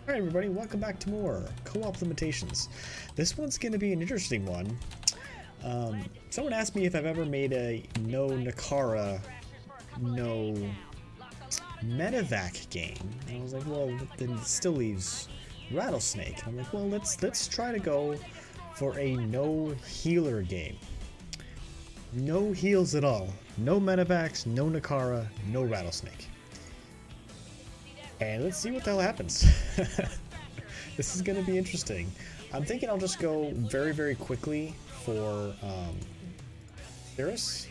Alright everybody, welcome back to more Co-op Limitations. This one's going to be an interesting one. Someone asked me if I've ever made a no Nakara, no Medivac game. And I was like, well, then it still leaves Rattlesnake. I'm like, well, let's try to go for a no healer game. No heals at all. No Medivacs, no Nakara, no Rattlesnake. And let's see what the hell happens. This is going to be interesting. I'm thinking I'll just go very, very quickly for Tychus.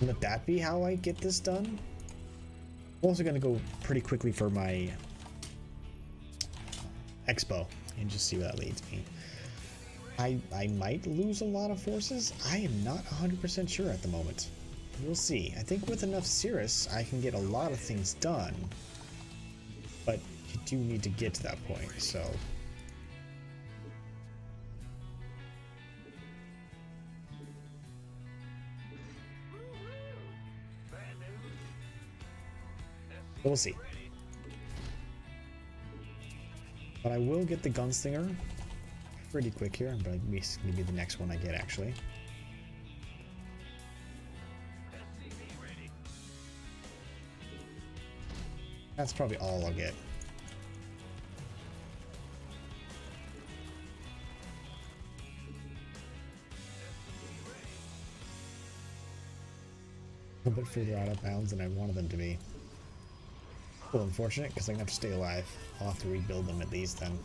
Let that be how I get this done. I'm also going to go pretty quickly for my Expo and just see where that leads me. I might lose a lot of forces. I am not 100% sure at the moment. We'll see. I think with enough Tychus, I can get a lot of things done. But you do need to get to that point, so... we'll see. But I will get the Gunslinger pretty quick here, but maybe the next one I get, actually. That's probably all I'll get. A little bit further out of bounds than I wanted them to be. Well, unfortunate, because I'm going to have to stay alive. I'll have to rebuild them at least then.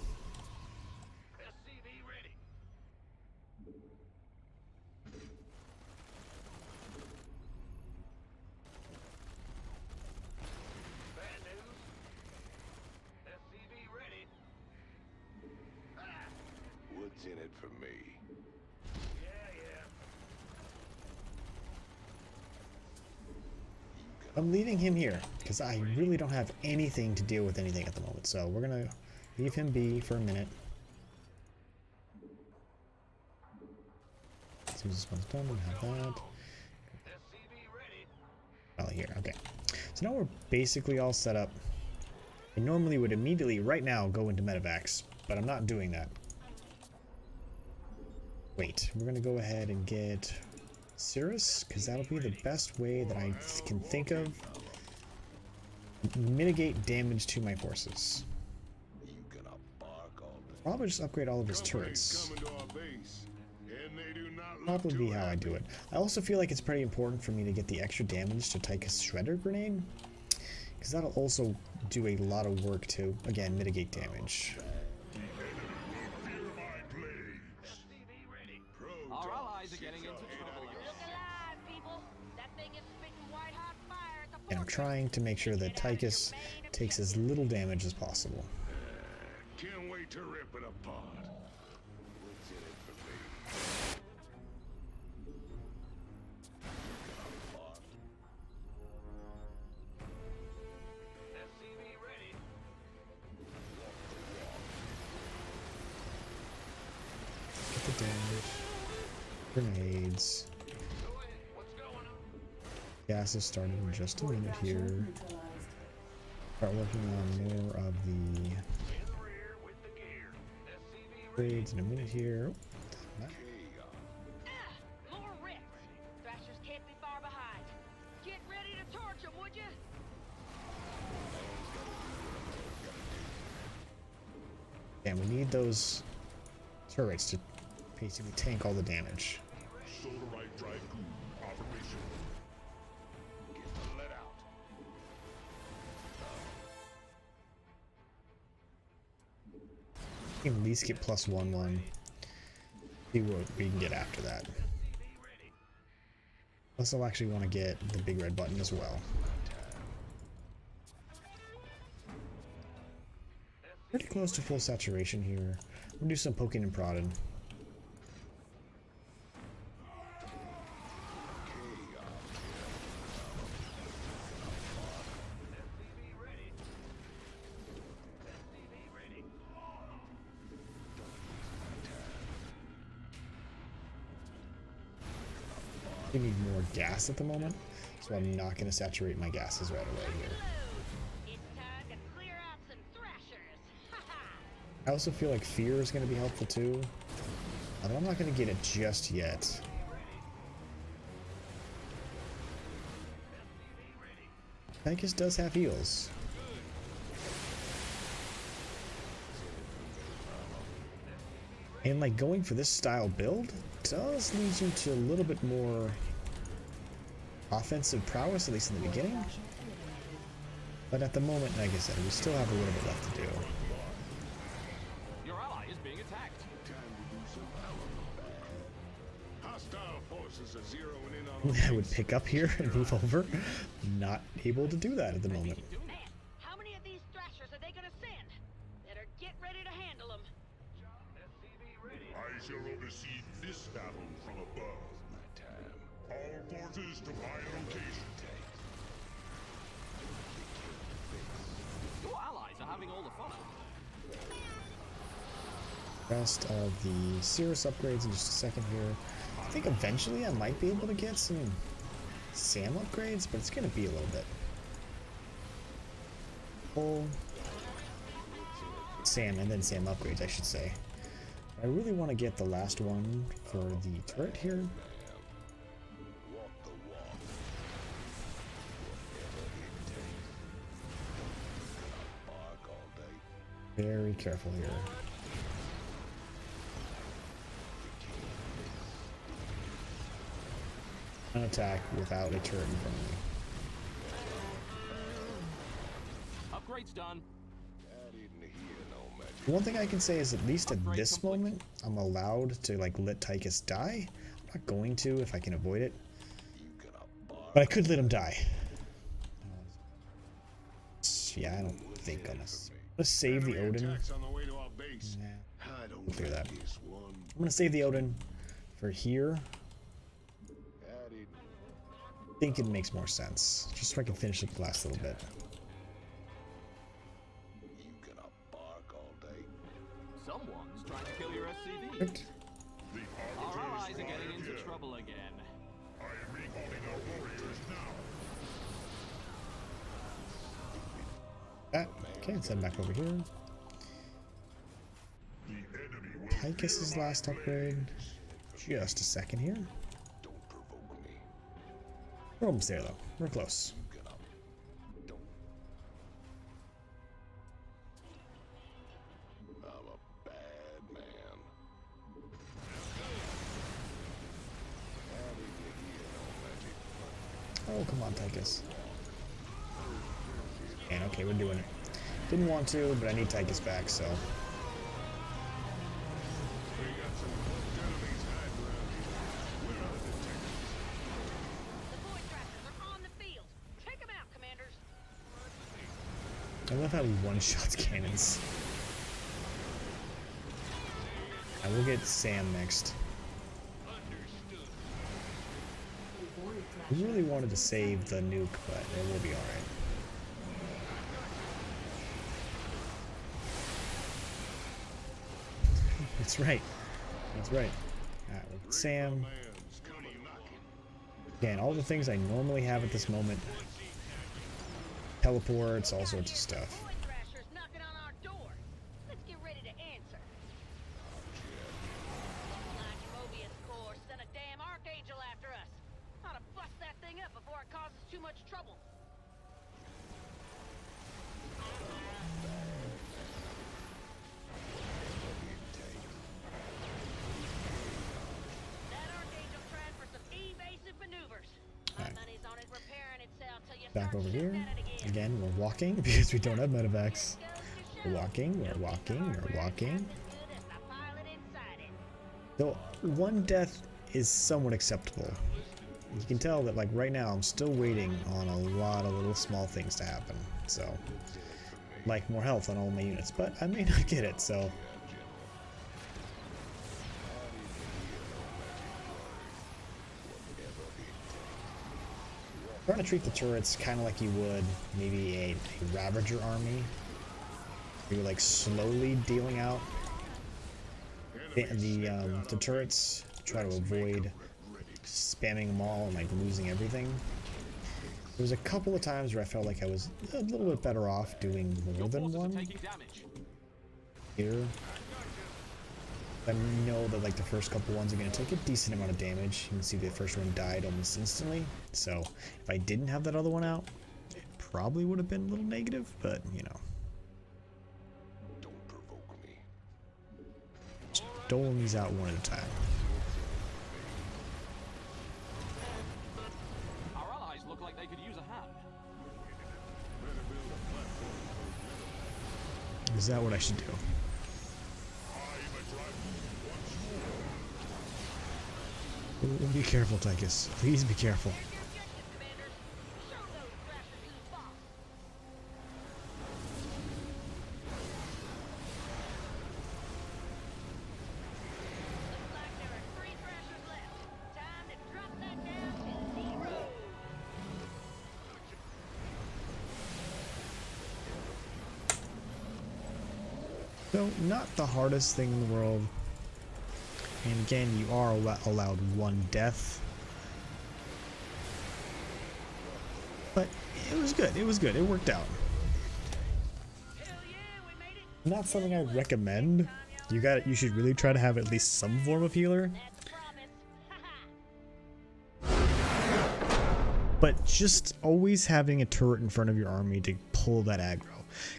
What's in it for me? I'm leaving him here because I really don't have anything to deal with anything at the moment, so we're gonna leave him be for a minute. As soon as this one's done, we'll have that. Oh, here, okay. So now we're basically all set up. I normally would immediately, right now, go into Medivacs, but I'm not doing that. Wait, we're gonna go ahead and get Tychus, because that'll be the best way that I can think of to mitigate damage to my forces. Probably just upgrade all of his turrets. Probably how I do it. I also feel like it's pretty important for me to get the extra damage to Tychus Shredder Grenade, because that'll also do a lot of work to, again, mitigate damage. Our allies are getting into trouble. And I'm trying to make sure that Tychus takes as little damage as possible. Can't wait to rip it apart. What's in it for Get the damage. Grenades. Gas is starting in just a minute here. Start working on more of the upgrades in a minute here. More rips. Thrashers can't be far behind. Get ready to torch them, would you? And we need those turrets to basically tank all the damage. We can at least get +1/1. See what we can get after that. Plus, I'll actually want to get the big red button as well. Pretty close to full saturation here. We'll do some poking and prodding. We need more gas at the moment, so I'm not going to saturate my gases right away here. It's time to clear out some Thrashers. I also feel like fear is going to be helpful too. But I'm not going to get it just yet. Tychus does have heals. And like going for this style build does lead you to a little bit more offensive prowess, at least in the beginning. But at the moment, like I said, we still have a little bit left to do. Your ally is being attacked. Hostile forces are zeroing in on I would pick up here and move over. Not able to do that at the moment. Man, how many of these thrashers are they gonna send? Better get ready to handle them. I shall oversee this battle from above. All forces to my location. Your allies are having all the fun. Rest of the Cirrus upgrades in just a second here. I think eventually I might be able to get some Sam upgrades, but it's going to be a little bit. Full Sam and then Sam upgrades, I should say. I really want to get the last one for the turret here. Very careful here. An attack without a turret in front of me. Upgrade's done. The one thing I can say is at least at this moment, I'm allowed to like let Tychus die. I'm not going to if I can avoid it. But I could let him die. Yeah, I don't think I'm gonna save the Odin. Nah, we'll clear that. I'm gonna save the Odin for here. I think it makes more sense, just so I can finish up the last little bit. Someone's trying to kill your SCV. Perfect. Our allies are getting into trouble again. I am recalling our warriors now. Okay, let's head back over here. The enemy will Tychus's last upgrade. Just a second here. We're almost there though. We're close. I'm a bad man. Oh, come on, Tychus. And okay, we're doing it. Didn't want to, but I need Tychus back, so. The void thrashers are on the field. Take them out, commanders. I love how he one-shots cannons. I will get Sam next. I really wanted to save the nuke, but it will be alright. That's right. That's right. Alright, with Sam. Again, all the things I normally have at this moment. Teleports, all sorts of stuff. Void thrashers knocking on our door. Let's get ready to answer. Like Mobius Corps sent a damn archangel after us. Ought to bust that thing up before it causes too much trouble. That archangel tried for some evasive maneuvers. My money's on it repairing itself till you Back start over shooting here. at it again. Again, we're walking because we don't have Medivacs. We're walking, we're walking, we're walking. So, one death is somewhat acceptable. You can tell that, like, right now I'm still waiting on a lot of little small things to happen. So, like more health on all my units, but I may not get it, so. Trying to treat the turrets kind of like you would maybe a Ravager army. You're like slowly dealing out the turrets to try to avoid spamming them all and like losing everything. There was a couple of times where I felt like I was a little bit better off doing more than one. here. I know that like the first couple ones are going to take a decent amount of damage. You can see the first one died almost instantly. So if I didn't have that other one out, it probably would have been a little negative, but you know. Don't provoke me. Just doling these out one at a time. Our allies look like they could use a hand. Is that what I should do? Be careful, Tychus. Please be careful. Here's your objective, commanders. Show those thrashers who's boss. Looks like there are 3 thrashers left. Time to drop that down to 0. So, not the hardest thing in the world. And again, you are allowed 1 death. But it was good. It was good. It worked out. Hell yeah, we made it. Not something I recommend. You should really try to have at least some form of healer. That's a promise. Haha. But just always having a turret in front of your army to pull that aggro.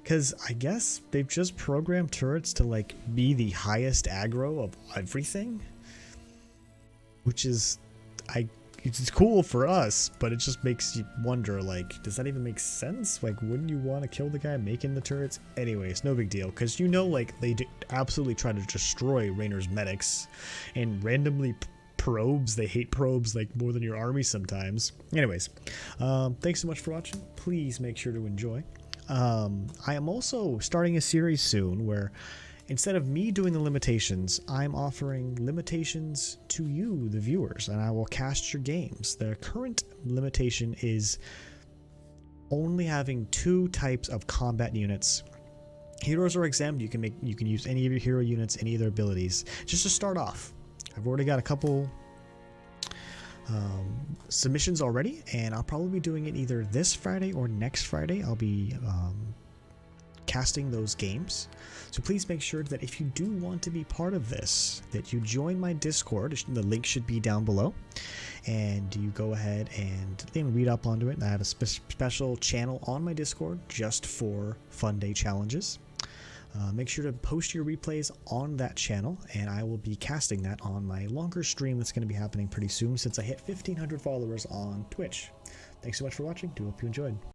Because I guess they've just programmed turrets to like be the highest aggro of everything. Which is, it's cool for us, but it just makes you wonder, like, does that even make sense? Like, wouldn't you want to kill the guy making the turrets? Anyways, no big deal. Because you know, like, they absolutely try to destroy Raynor's medics. And randomly probes, they hate probes like more than your army sometimes. Anyways, thanks so much for watching. Please make sure to enjoy. I am also starting a series soon where instead of me doing the limitations, I'm offering limitations to you, the viewers, and I will cast your games. The current limitation is only having 2 types of combat units. Heroes are exempt. You can use any of your hero units, any of their abilities, just to start off. I've already got a couple submissions already, and I'll probably be doing it either this Friday or next Friday. I'll be casting those games, so please make sure that if you do want to be part of this, that you join my Discord. The link should be down below, and you go ahead and then read up onto it. I have a special channel on my Discord just for Fun Day challenges. Make sure to post your replays on that channel, and I will be casting that on my longer stream that's going to be happening pretty soon since I hit 1,500 followers on Twitch. Thanks so much for watching. Do hope you enjoyed.